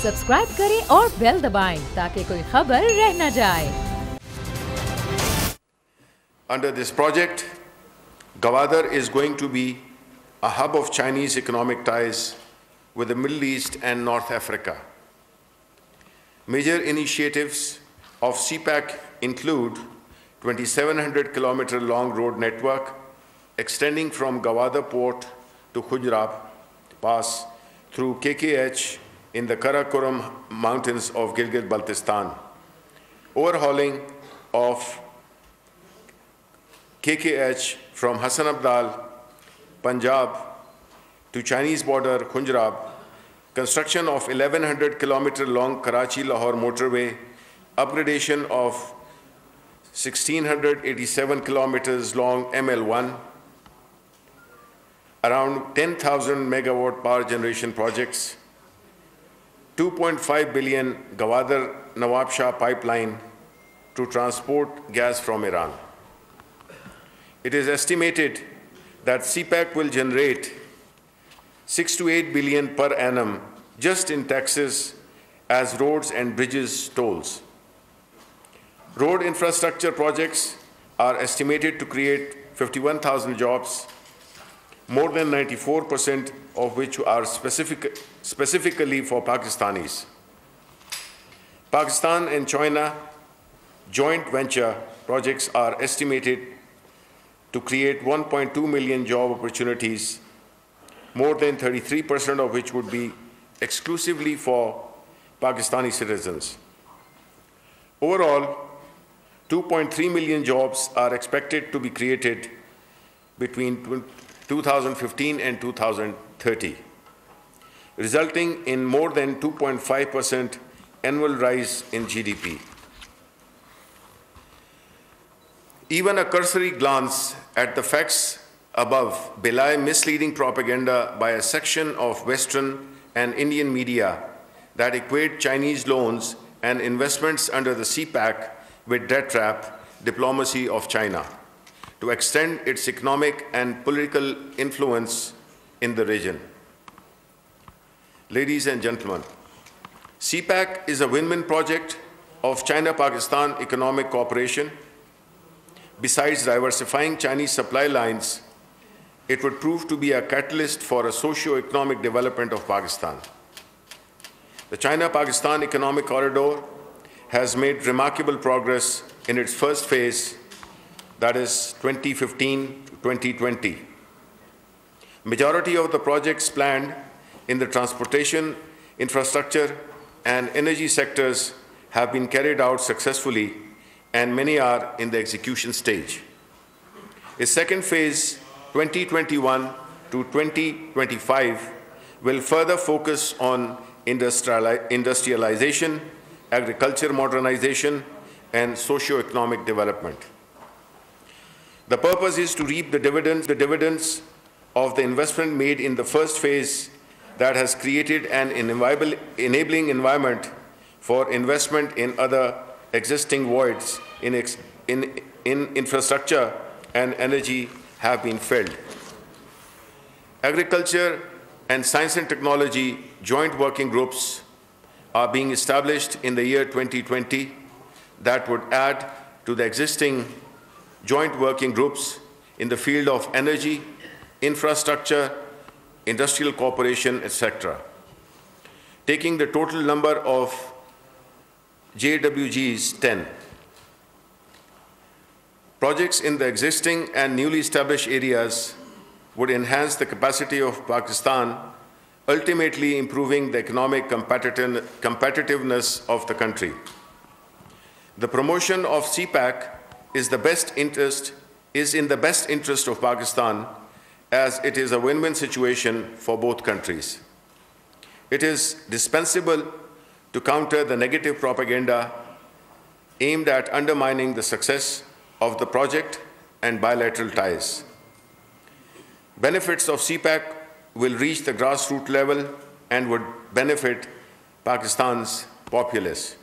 Subscribe करें और bell दबाएं ताकि कोई खबर रह न जाए। Under this project, Gwadar is going to be a hub of Chinese economic ties with the Middle East and North Africa. Major initiatives of CPEC include 2,700-kilometer long road network extending from Gwadar port to Khujrab Pass through KKH in the Karakoram mountains of Gilgit-Baltistan, overhauling of KKH from Hassan Abdal, Punjab to Chinese border Khunjrab, construction of 1,100-kilometer long Karachi-Lahore motorway, upgradation of 1,687 kilometers long ML1, around 10,000 megawatt power generation projects, 2.5 billion Gwadar-Nawab Shah pipeline to transport gas from Iran. It is estimated that CPEC will generate 6 to 8 billion per annum just in taxes as roads and bridges tolls. Road infrastructure projects are estimated to create 51,000 jobs, more than 94% of which are specifically for Pakistanis. Pakistan and China joint venture projects are estimated to create 1.2 million job opportunities, more than 33% of which would be exclusively for Pakistani citizens. Overall, 2.3 million jobs are expected to be created between 2015 and 2030, resulting in more than 2.5% annual rise in GDP. Even a cursory glance at the facts above belie misleading propaganda by a section of Western and Indian media that equate Chinese loans and investments under the CPEC with debt trap diplomacy of China to extend its economic and political influence in the region. Ladies and gentlemen, CPEC is a win-win project of China-Pakistan economic cooperation. Besides diversifying Chinese supply lines, it would prove to be a catalyst for a socio-economic development of Pakistan. The China-Pakistan Economic Corridor has made remarkable progress in its first phase, that is 2015 to 2020. Majority of the projects planned in the transportation, infrastructure, and energy sectors have been carried out successfully, and many are in the execution stage. A second phase, 2021 to 2025, will further focus on industrialization, agriculture modernization, and socio-economic development. The purpose is to reap the dividends of the investment made in the first phase that has created an enabling environment for investment in other existing voids in infrastructure and energy have been filled. Agriculture and science and technology joint working groups are being established in the year 2020 that would add to the existing joint working groups in the field of energy, infrastructure, industrial cooperation, etc., taking the total number of JWGs 10. Projects in the existing and newly established areas would enhance the capacity of Pakistan, ultimately improving the economic competitiveness of the country. The promotion of CPEC is in the best interest of Pakistan, as it is a win-win situation for both countries. It is dispensable to counter the negative propaganda aimed at undermining the success of the project and bilateral ties. Benefits of CPEC will reach the grassroots level and would benefit Pakistan's populace.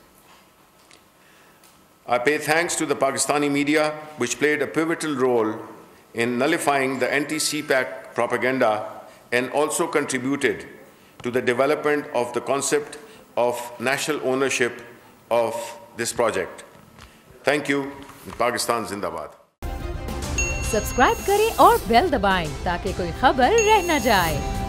I pay thanks to the Pakistani media, which played a pivotal role in nullifying the anti-CPEC propaganda and also contributed to the development of the concept of national ownership of this project. Thank you. Pakistan Zindabad. Subscribe करें और bell दबाएं ताकि कोई खबर रह न जाए।